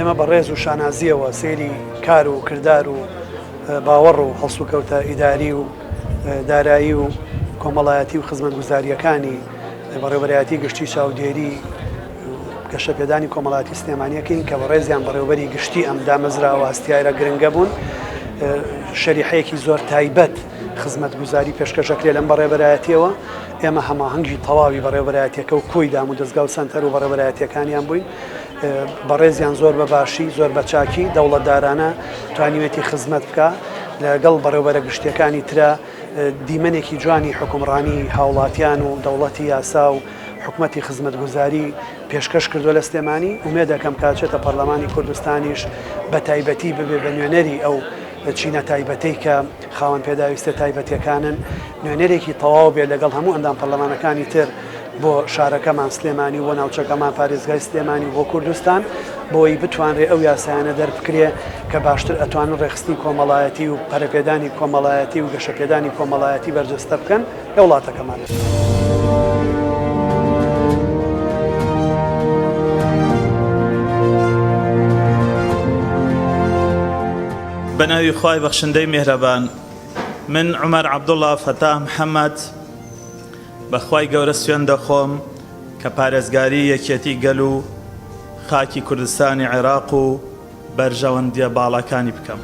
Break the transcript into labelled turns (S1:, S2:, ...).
S1: ئێمە بەڕێز و شانازیەوە سێری کار و کردار و باوەڕ و هەڵسو کەوتە ئیداری و دارایی و کۆمەڵایەتی و خزمەتگوزاریەکانی بەڕێوەبەرایەتی گشتی چاودێری گەشەپێدانی کۆمەڵایەتی سلێمانیەکەین کە بەڕێزیان بەڕێوەبەری گشتی ئەم دامەزراوە هەستیارە گرنگە بوون شەریحەیەکی زۆر تایبەت خزمەتگوزاری پێشکەشەکرێ لەم بەڕێوەبەرایەتیەوە ئێمە هەماهەنگی تەواوی بەڕێوەبەرایەتیەکە و کۆی دام و دەستگا و سەنتەر و بەڕێوەبەرایەتیەکانیان بووین بەڕێزیان زۆر بە باشی زۆر بە چاکی دەوڵەتدارانە توانیوێتی خزمەت بکە لەگەڵ بەڕێوەبەرە گشتیەکانی ترە دیمەنێکی جوانی حکومڕانی هاوڵاتیان و دەوڵەتی یاسا و حکومەتی خزمەتگوزاری پێشکەش کردو لە سلێمانی ومێ دەکەم کاچێتە پەرلەمانی کوردستانیش بە تایبەتی ببێ بە نوێنەری ئەو چینە تایبەتەی کە خاوەن پێداویستە تایبەتیەکانن نوێنەرێکی تەواو بێت لەگەڵ هەموو ئەندام پەرلەمانەکانی تر بۆ شارەکەمان سلێمانی و ناوچەکەمان پارێزگای سلێمانی بۆ کوردستان بۆی بتوانرێ ئەو یاسایانە دەربکرێ کە باشتر ئەتوانن ڕێخستنی کۆمەڵایەتی و پەرەپێدانی کۆمەڵایەتی و گەشەپێدانی کۆمەڵایەتی بەرجەستە بکەن لە وڵاتەکەمان.
S2: بەناوی خوای بەخشندەی میهرەبان من عومەر عەبدوڵڵا فەتاح محەممەد بەخوای گەورە سوێن دەخۆم کە پارێزگاری یەکێتی گەل و خاکی کوردستانی عێراق و بەرژەوەندیە باڵەکانی بکەم.